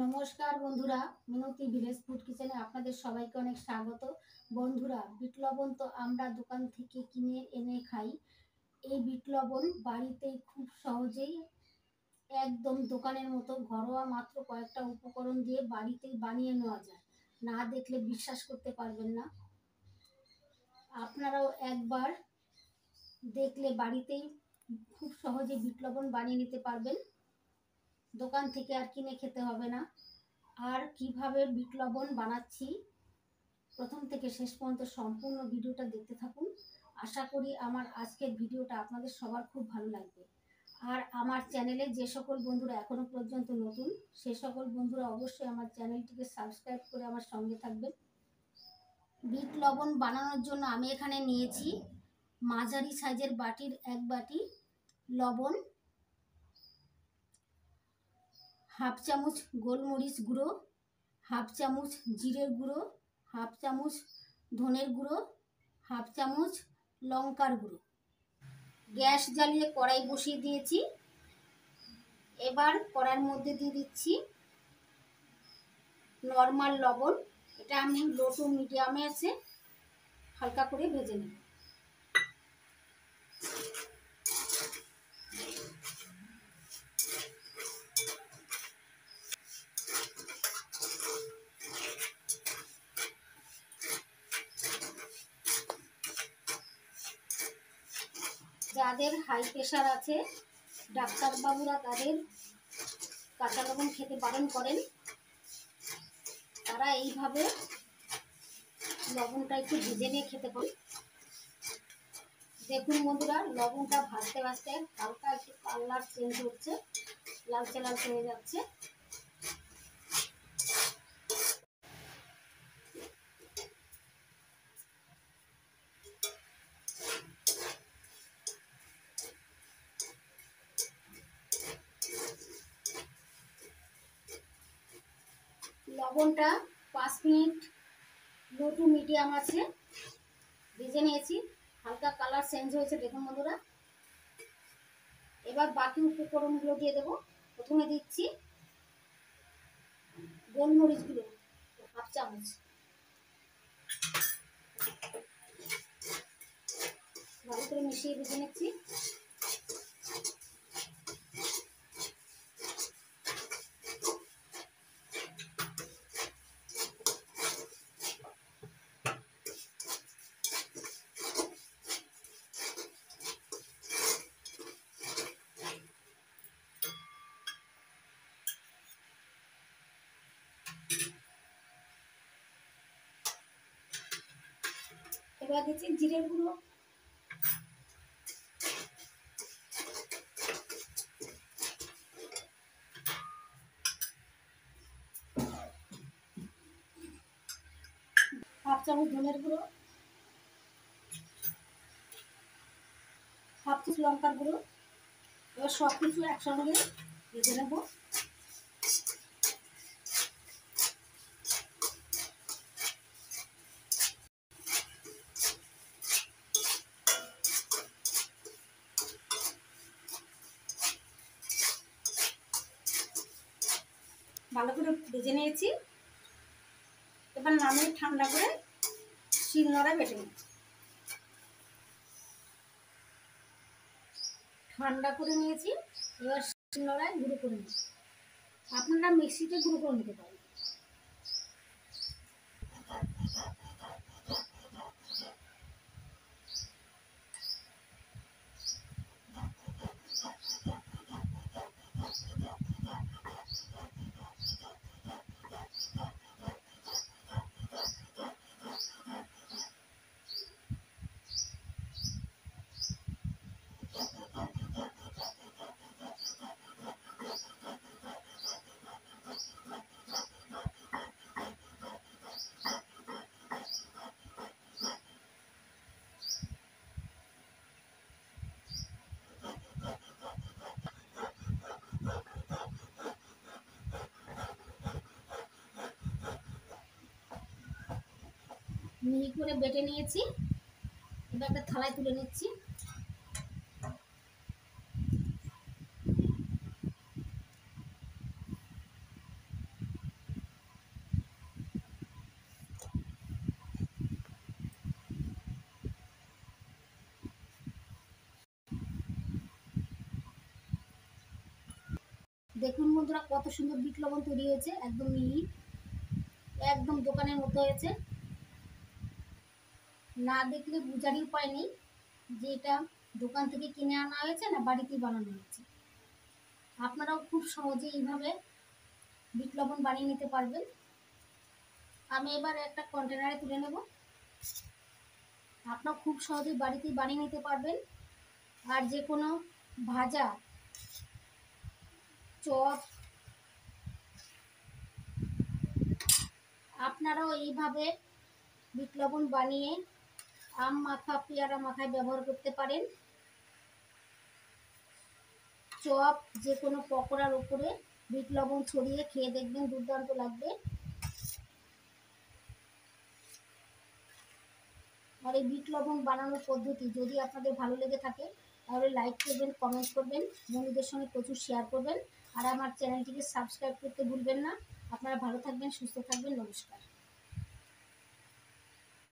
নমস্কার বন্ধুরা, মিনতি village food কিচেনে আপনাদের সবাইকে অনেক স্বাগত। বন্ধুরা, বিট লবণ তো আমরা দোকান থেকে কিনে এনে খাই। এই বিট লবণ বাড়িতেই খুব সহজেই একদম দোকানের মতো ঘরোয়া মাত্র কয়েকটা উপকরণ দিয়ে বাড়িতেই বানিয়ে নেওয়া যায়। না দেখলে বিশ্বাস করতে পারবেন না। আপনারাও একবার দেখলে বাড়িতেই খুব সহজে বিট লবণ বানিয়ে নিতে পারবেন। দোকান থেকে আর কিনে খেতে হবে না। আর কিভাবে বিট লবণ বানাচ্ছি প্রথম থেকে শেষ পর্যন্ত সম্পূর্ণ ভিডিওটা দেখতে থাকুন। আশা করি আমার আজকের ভিডিওটা আপনাদের সবার খুব ভালো লাগবে। আর আমার চ্যানেলে যে সকল বন্ধুরা এখনো পর্যন্ত নতুন, সে সকল বন্ধুরা অবশ্যই আমার চ্যানেলটিকে সাবস্ক্রাইব করে আমার সঙ্গে থাকবেন। বিট লবণ বানানোর জন্য আমি এখানে নিয়েছি মাঝারি সাইজের বাটির 1 বাটি লবণ, হাফ চামচ গোলমরিচ গুঁড়ো, হাফ চামচ জিরের গুঁড়ো, হাফ চামচ ধনের গুঁড়ো, হাফ চামচ লঙ্কার গুঁড়ো। গ্যাস জ্বালিয়ে কড়াই বসিয়ে দিয়েছি। এবার কড়াইয়ের মধ্যে দিয়ে দিচ্ছি নর্মাল লবণ। এটা আমি লো টু মিডিয়ামে আছে হালকা করে ভেজে নেব। যাদের হাই প্রেশার আছে, ডাক্তারবাবুরা তাদের কাঁচা লবণ খেতে বারণ করেন। তারা এইভাবে লবণটা একটু ভেজে নিয়ে খেতে পারে। দেখুন বন্ধুরা, লবণটা ভাজতে ভাজতে হালকা একটু কালার চেঞ্জ হচ্ছে, লালচে লালচে হয়ে যাচ্ছে। লবণটা 5 মিনিট লো টু মিডিয়াম আছে ভেজে নিয়েছি। হালকা কালার চেঞ্জ হয়েছে দেখুন বন্ধুরা। এবার বাকি উপকরণগুলো দিয়ে দেবো। প্রথমে দিচ্ছি গোলমরিচগুলো হাফ চামচ, ভালো করে মিশিয়ে ভেজে নিচ্ছি। এবার দিচ্ছি জিরের গুঁড়ো, হাফ চামচ ধনের গুঁড়ো, হাফ চামচ লঙ্কার গুঁড়ো। এবার সব কিছু একসঙ্গে ভেজে নেব। ভালো করে ভেজে নিয়েছি। এবার নামিয়ে ঠান্ডা করে শিলনোড়ায় বেটে নেব। ঠান্ডা করে নিয়েছি, এবার শিলনোড়ায় গুঁড়ো করে নেব। আপনারা মিক্সিতে গুঁড়ো করে নিতে পারেন। মিহি করে বেটে নিয়েছি। এবার একটা থালায় তুলে নিচ্ছি। দেখুন বন্ধুরা কত সুন্দর বিট লবণ তৈরি হয়েছে, একদম মিহি, একদম দোকানের মতো হয়েছে। না দেখলে বোঝারই উপায় নেই যে এটা দোকান থেকে কিনে আনা হয়েছে না বাড়িতেই বানানো হয়েছে। আপনারাও খুব সহজে এইভাবে বিট লবণ বানিয়ে নিতে পারবেন। আমি এবার একটা কন্টেনারে তুলে নেব। আপনারা খুব সহজেই বাড়িতেই বানিয়ে নিতে পারবেন। আর যে কোনো ভাজা, চপ আপনারাও এইভাবে বিট লবণ বানিয়ে আম মাখা, পেয়ারা মাখায় ব্যবহার করতে পারেন। চপ, যে কোনো পকোড়ার উপরে বিট লবণ ছড়িয়ে খেয়ে দেখবেন, দুর্দান্ত লাগবে। আর এই বিট লবণ বানানোর পদ্ধতি যদি আপনাদের ভালো লেগে থাকে তাহলে লাইক করবেন, কমেন্ট করবেন, বন্ধুদের সঙ্গে প্রচুর শেয়ার করবেন। আর আমার চ্যানেলটিকে সাবস্ক্রাইব করতে ভুলবেন না। আপনারা ভালো থাকবেন, সুস্থ থাকবেন। নমস্কার।